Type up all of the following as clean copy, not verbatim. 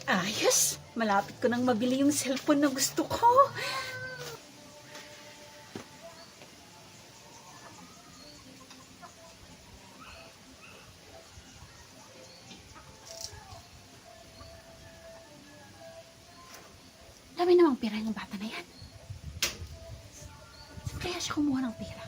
Ayos! Malapit ko nang mabili yung cellphone na gusto ko. Dami namang pera yung bata na yan. Saan kaya siya kumuha ng pera?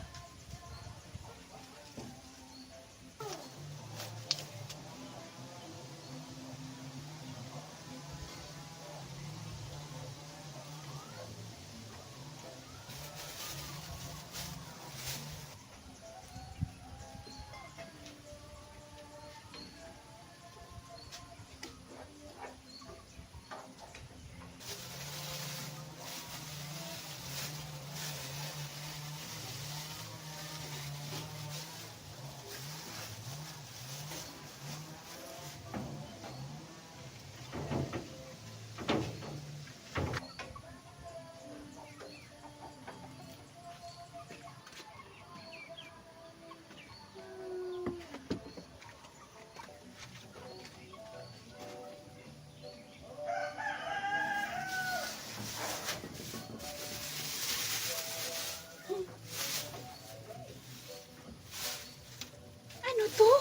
Ano to?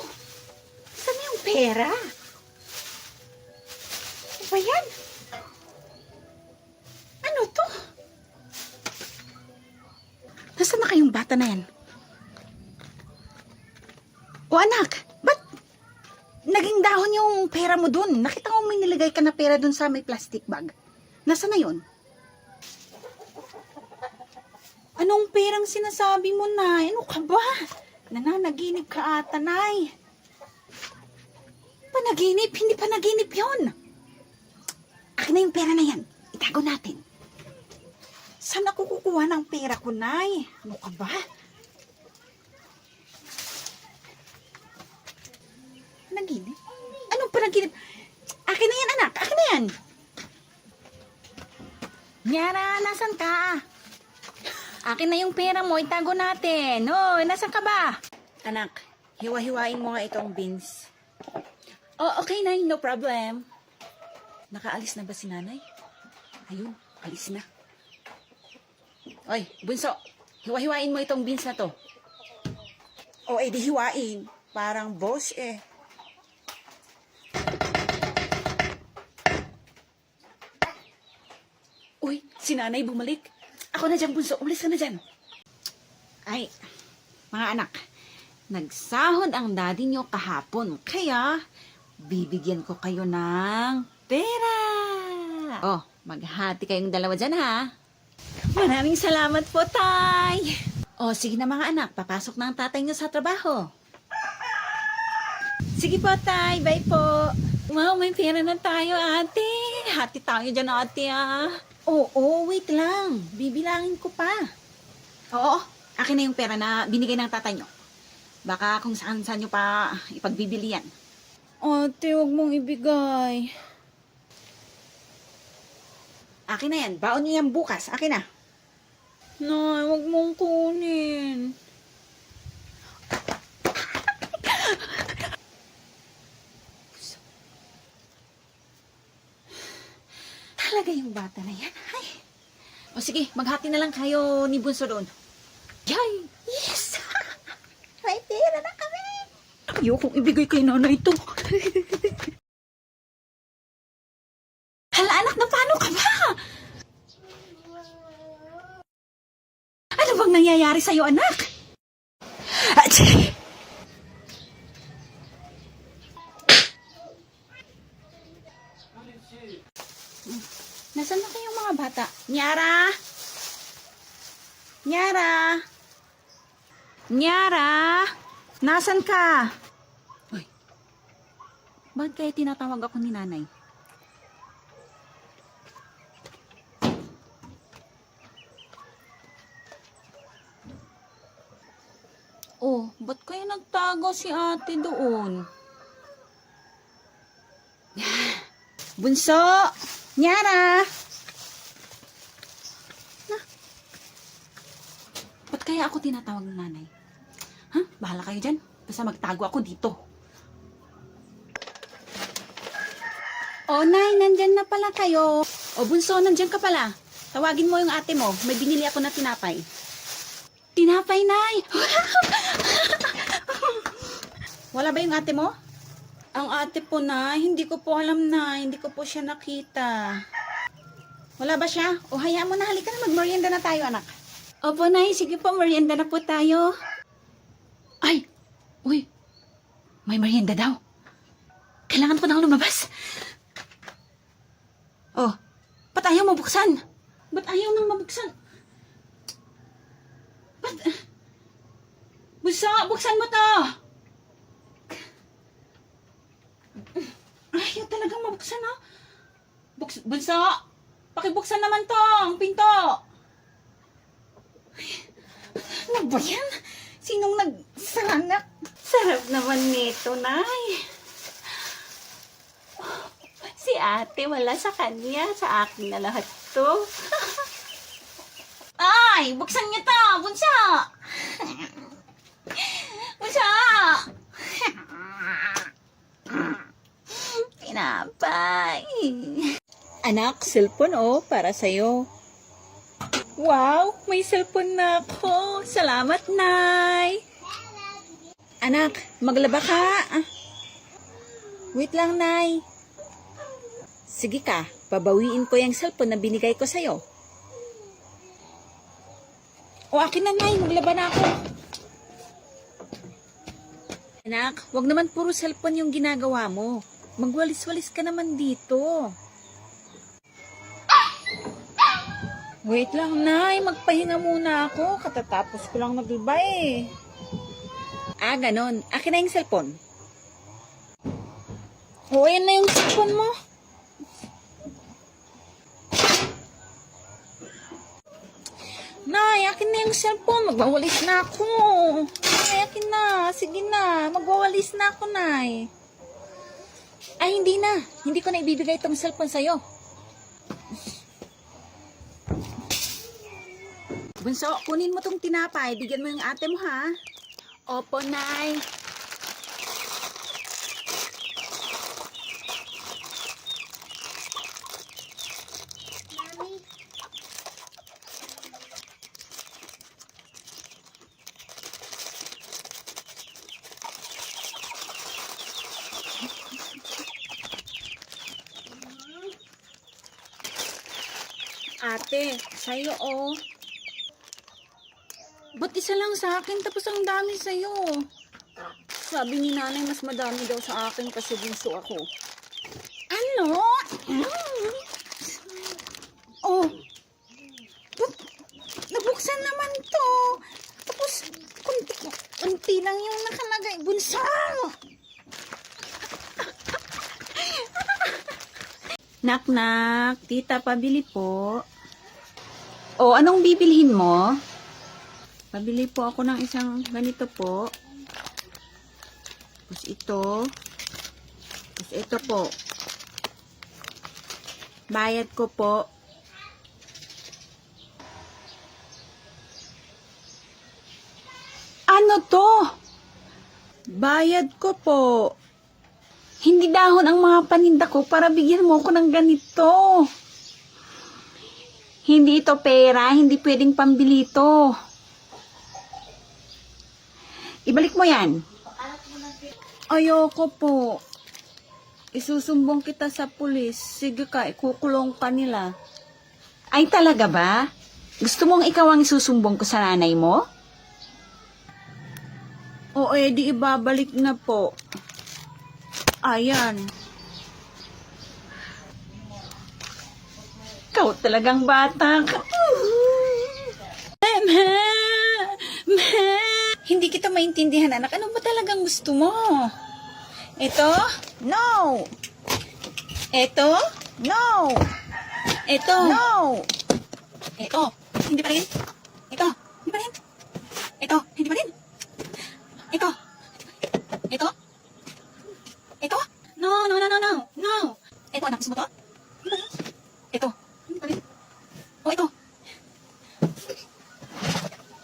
Saan yung pera? Ano ba yan? Ano to? Nasaan na kayong bata na yan? O anak, ba't naging dahon yung pera mo dun? Nakita ko may nilagay ka na pera dun sa may plastic bag. Nasaan na yun? Anong perang sinasabi mo, Nay? Ano ka ba? Nananaginip ka ata, Nay. Panaginip? Hindi panaginip yun. Akin na yung pera na yan. Itago natin. Saan ako kukuha ng pera ko, Nay? Ano ka ba? Panaginip? Anong panaginip? Akin na yan, anak. Akin na yan. Nyara, nasan ka? Akin na yung pera mo, itago natin. Oh, nasan ka ba? Anak, hiwa-hiwain mo nga itong beans. Oh, okay na, no problem. Nakaalis na ba si nanay? Ayun, alis na. Oy, bunso, hiwa-hiwain mo itong beans na to. Oh, edi hiwain. Parang boss eh. Uy, si nanay bumalik. Ako na dyan, bunso. Umalis ka na dyan. Ay, mga anak, nagsahod ang daddy nyo kahapon. Kaya, bibigyan ko kayo ng pera. Oh, maghati kayong dalawa dyan, ha? Maraming salamat po, Tay. Oh, sige na mga anak. Papasok na ang tatay nyo sa trabaho. Sige po, Tay. Bye po. Wow, may pera na tayo, ate. Hati tayo dyan, ate, ah. Oo, wait lang. Bibilangin ko pa. Oo, akin na yung pera na binigay ng tatay nyo. Baka kung saan-saan nyo pa ipagbibili yan. Ate, huwag mong ibigay. Akin na yan. Baon nyo yan bukas. Akin na. Nay, huwag mong kunin. Talaga yung bata na yan. Ay. O sige, maghati na lang kayo ni Bunso doon. Yay! Yes! May pera na kami! Ayokong ibigay kay nanay ito. Hala anak, na paano ka ba? Ano bang nangyayari sa'yo, anak? Achoo! Nasaan na kayong mga bata? Nyara! Nyara! Nyara! Nasaan ka? Uy, bakit kaya tinatawag ako ni nanay? Oh, ba't kaya nagtago si ate doon? Bunso! Nyara! Na? Ba't kaya ako tinatawag ng nanay? Ha? Bahala kayo dyan. Basta magtago ako dito. O, Nay, nandyan na pala kayo. O, Bunso, nandyan ka pala. Tawagin mo yung ate mo. May binili ako na tinapay. Tinapay, Nay! Wala ba yung ate mo? Ang ate po, Nay, hindi ko po alam, Nay. Hindi ko po siya nakita. Wala ba siya? O, hayaan mo na. Halika na, mag-merienda na tayo, anak. Opo, Nay. Sige po, merienda na po tayo. Ay! Uy! May merienda daw. Kailangan ko nang lumabas. Oh, ba't ayaw mabuksan? Ba't ayaw nang mabuksan? Ba't? Bunso, buksan mo to! Ayaw talagang mabuksan, oh. Bunso, pakibuksan naman to, ang pinto. Ano ba yan? Sinong nagsanak? Sarap naman nito, Nay. Si ate, wala sa kanya. Sa akin na lahat to. Ay, buksan niyo to, Bunso. Bunso. Tinapay. Anak, cellphone oh, para sa'yo. Wow, may cellphone na ako. Salamat, Nay. Anak, maglaba ka. Wait lang, Nay. Sige ka, babawiin ko yung cellphone na binigay ko sa'yo. O, akin na, Nay. Maglaba na ako. Anak, wag naman puro cellphone yung ginagawa mo. Magwalis-walis ka naman dito. Wait lang, Nay. Magpahinga muna ako. Katatapos ko lang maglaba eh. Ah, ganon. Akin na yung cellphone. O, ayan na yung cellphone mo. Nay, akin na yung cellphone. Magwawalis na ako. Nay, akin na. Sige na. Magwawalis na ako, Nay. Ay, hindi na. Hindi ko na ibibigay itong cellphone sa'yo. Bunso, kunin mo tong tinapay. Bigyan mo yung ate mo, ha? Opo, Nay. Ate, sa'yo, oh. Ba't isa lang sa akin tapos ang dami sa'yo? Sabi ni nanay mas madami daw sa akin kasi bunso ako. Ano? Oh, ba't nabuksan naman to? Tapos kunti lang yung nakalagay. Bunso! Nak-nak, tita, pabili po. O, anong bibilhin mo? Pabili po ako ng isang ganito po. Tapos ito. Tapos ito po. Bayad ko po. Ano to? Bayad ko po. Hindi dahon ang mga paninda ko para bigyan mo ko ng ganito. Hindi ito pera, hindi pwedeng pambili ito. Ibalik mo yan. Ayoko po. Isusumbong kita sa pulis. Sige ka, ikukulong ka nila. Ay talaga ba? Gusto mong ikaw ang isusumbong ko sa nanay mo? O di ibabalik na po. Ayan. Ikaw talagang bata ka. Hindi kita maintindihan, anak. Ano ba talagang gusto mo? Ito? No! Ito? No! Ito? No! Ito? Hindi pa rin? Ito? Hindi pa rin? Ito? Hindi pa rin? Ito? Ito? Ito? No, no, no, no, no. No! Ito, anak. Gusto mo to? Hindi pa rin? Ito? Hindi pa rin? O, ito?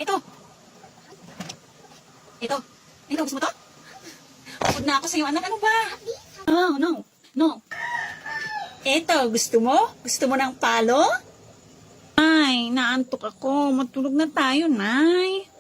Ito? Ito? Ito, gusto mo to? Pagod na ako sa'yo, anak. Ano ba? No, no, no. Eto, gusto mo? Gusto mo ng palo? Ay, naantok ako. Matulog na tayo, Nay.